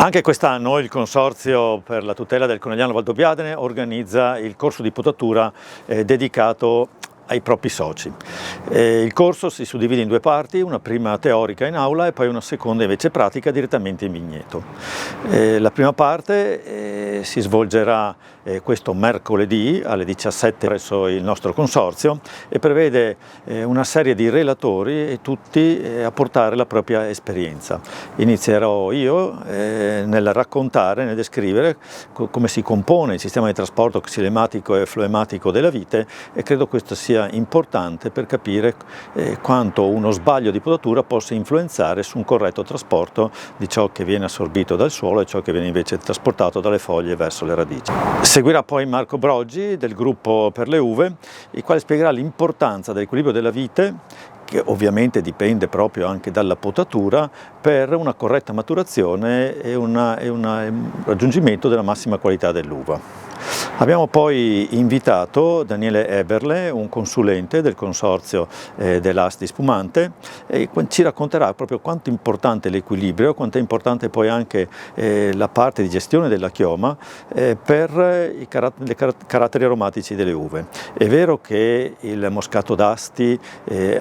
Anche quest'anno il Consorzio per la tutela del Conegliano Valdobbiadene organizza il corso di potatura dedicato ai propri soci. Il corso si suddivide in due parti, una prima teorica in aula e poi una seconda invece pratica direttamente in vigneto. La prima parte si svolgerà questo mercoledì alle 17 presso il nostro consorzio e prevede una serie di relatori e tutti a portare la propria esperienza. Inizierò io nel raccontare, nel descrivere come si compone il sistema di trasporto xilematico e floematico della vite, e credo questo sia importante per capire quanto uno sbaglio di potatura possa influenzare su un corretto trasporto di ciò che viene assorbito dal suolo e ciò che viene invece trasportato dalle foglie verso le radici. Seguirà poi Marco Broggi del gruppo per le uve, il quale spiegherà l'importanza dell'equilibrio della vite, che ovviamente dipende proprio anche dalla potatura, per una corretta maturazione e un raggiungimento della massima qualità dell'uva. Abbiamo poi invitato Daniele Eberle, un consulente del consorzio dell'Asti Spumante, e ci racconterà proprio quanto è importante l'equilibrio, quanto è importante poi anche la parte di gestione della chioma per i caratteri aromatici delle uve. È vero che il Moscato d'Asti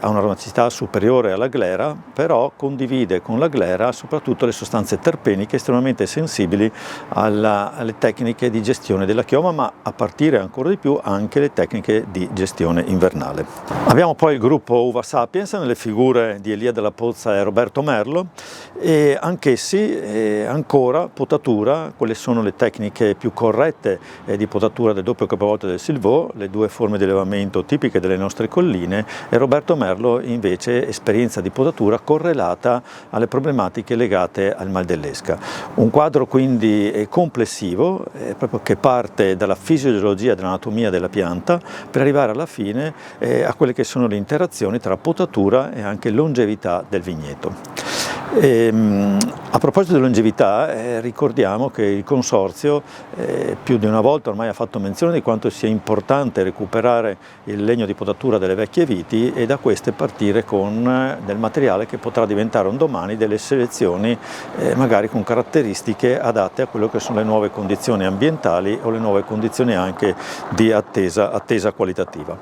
ha un'aromaticità superiore alla glera, però condivide con la glera soprattutto le sostanze terpeniche estremamente sensibili alle tecniche di gestione della chioma, ma a partire ancora di più anche le tecniche di gestione invernale. Abbiamo poi il gruppo Uva Sapiens nelle figure di Elia Della Pozza e Roberto Merlo, e anch'essi ancora potatura, quelle sono le tecniche più corrette di potatura del doppio capovolto e del Silvaud, le due forme di allevamento tipiche delle nostre colline, e Roberto Merlo invece esperienza di potatura correlata alle problematiche legate al mal dell'esca. Un quadro quindi complessivo, proprio che parte dalla fisiologia e dall'anatomia della pianta per arrivare alla fine a quelle che sono le interazioni tra potatura e anche longevità del vigneto. A proposito di longevità, ricordiamo che il Consorzio più di una volta ormai ha fatto menzione di quanto sia importante recuperare il legno di potatura delle vecchie viti e da queste partire con del materiale che potrà diventare un domani delle selezioni magari con caratteristiche adatte a quello che sono le nuove condizioni ambientali o le nuove condizioni anche di attesa qualitativa.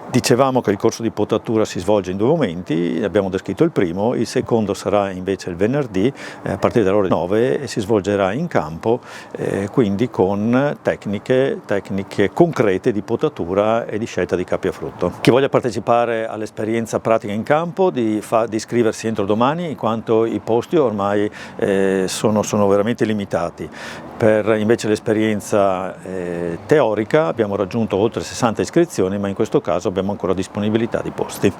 Dicevamo che il corso di potatura si svolge in due momenti, abbiamo descritto il primo, il secondo sarà invece il venerdì a partire dalle ore 9 e si svolgerà in campo, quindi con tecniche concrete di potatura e di scelta di capi a frutto. Chi voglia partecipare all'esperienza pratica in campo di iscriversi entro domani, in quanto i posti ormai sono veramente limitati. Per invece l'esperienza teorica abbiamo raggiunto oltre 60 iscrizioni, ma in questo caso abbiamo ancora disponibilità di posti.